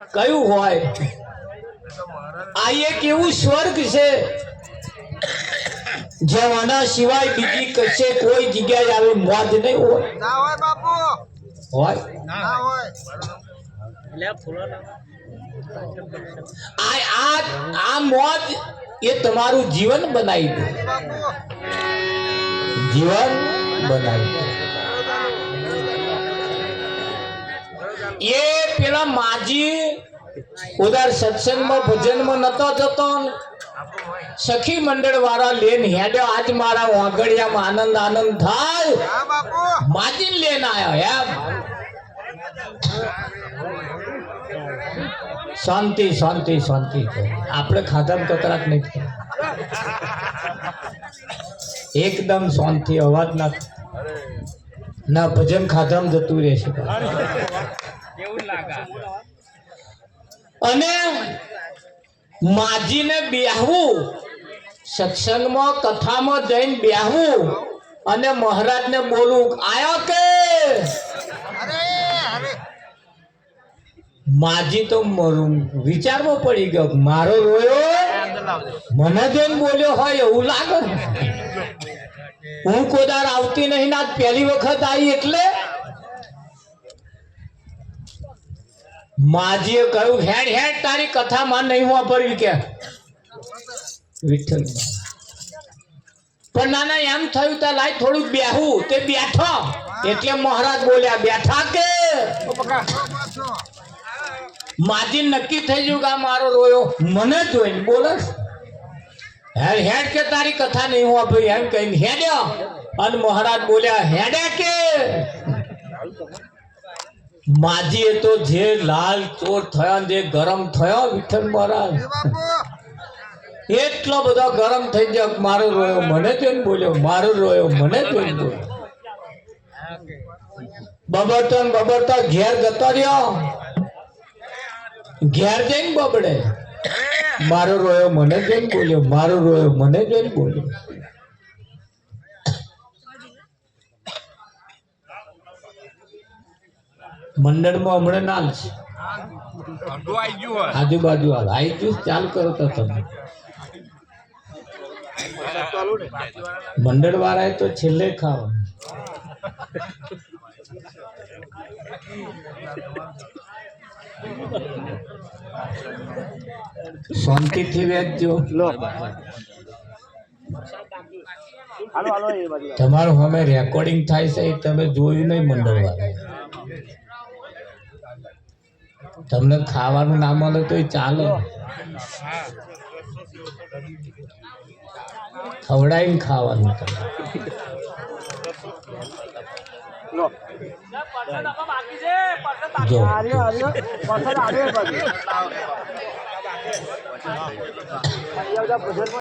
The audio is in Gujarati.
કયું હોય આ એક એવું સ્વર્ગ છે જેના સિવાય બીજી કશે કોઈ જગ્યાએ આવી મોજ નહીં હોય. ના હોય બાપુ, હોય ના હોય. આ મોજ એ તમારું જીવન બનાવી દે, જીવન બનાવી દે. એ પેલા માજી ઉદાર સત્સંગમાં ભજનમાં નતો જતો, સખી મંડળ વાળા લેન હેડ્યો. આજ મારા વાગડિયામાં આનંદ આનંદ થાય, માજી લેન આવ્યો. એમ શાંતિ શાંતિ શાંતિ. આપણે ખાધા કતરાક નહીં, એકદમ શાંતિ. અવાજ ના ભજન ખાધામાં જતું રહેશે. અને માજીને બેહવું, સત્સંગમાં કથામાં જઈને બેહવું અને મહારાજને બોલવું, આયો કે માજી તો વિચારમાં પડી ગયો. મારો રોયો મને જોઈને બોલ્યો હોય એવું લાગે. હું કોદાર આવતી નહીં ના, પહેલી વખત આવી એટલે માજીએ કહ્યું, હેડ હેડ તારી કથામાં નહીં વાપરવી કે વિઠ્ઠલ. પણ નાના એમ થયું તો લાય થોડું બેહું. તે બેઠો એટલે મહારાજ બોલ્યા, બેઠા કે. માજી નક્કી થઈ ગયું કે મારો રોયો મને જોઈને બોલે. હેડ હેડ કે તારી કથા નહીં વાપરી એમ કહીને હેડ્યો. અને મહારાજ બોલ્યા, હેડે કે. માજીએ તો જે લાલ ચોર થયા, જે ગરમ થયો વિઠ્ઠલ મહારાજ, એટલો બધો ગરમ થઈ ગયો. મારો રોયો મને જોઈને બોલ્યો, મારો રોયો મને જોઈને બોલ્યો. બબડતો બબડતો ઘેર જતો રહ્યો. ઘેર જઈને બબડે, મારો રોયો મને જોઈને બોલ્યો, મારો રોયો મને જોઈને બોલ્યો. મંડળમાં હમણાં નાલ છે, આજુબાજુ આવી ગયું. ચાલુ કરો તો તમે. મંડળ વાળાએ તો છેલ્લે ખાવા. શાંતિથી વેચજો. તમારું અમે રેકોર્ડિંગ થાય છે, તમે જોયું નહીં. મંડળ વાળા તમને ખાવાનું ના મળે તો ચાલે, ખવડાવીને ખાવાનું. જો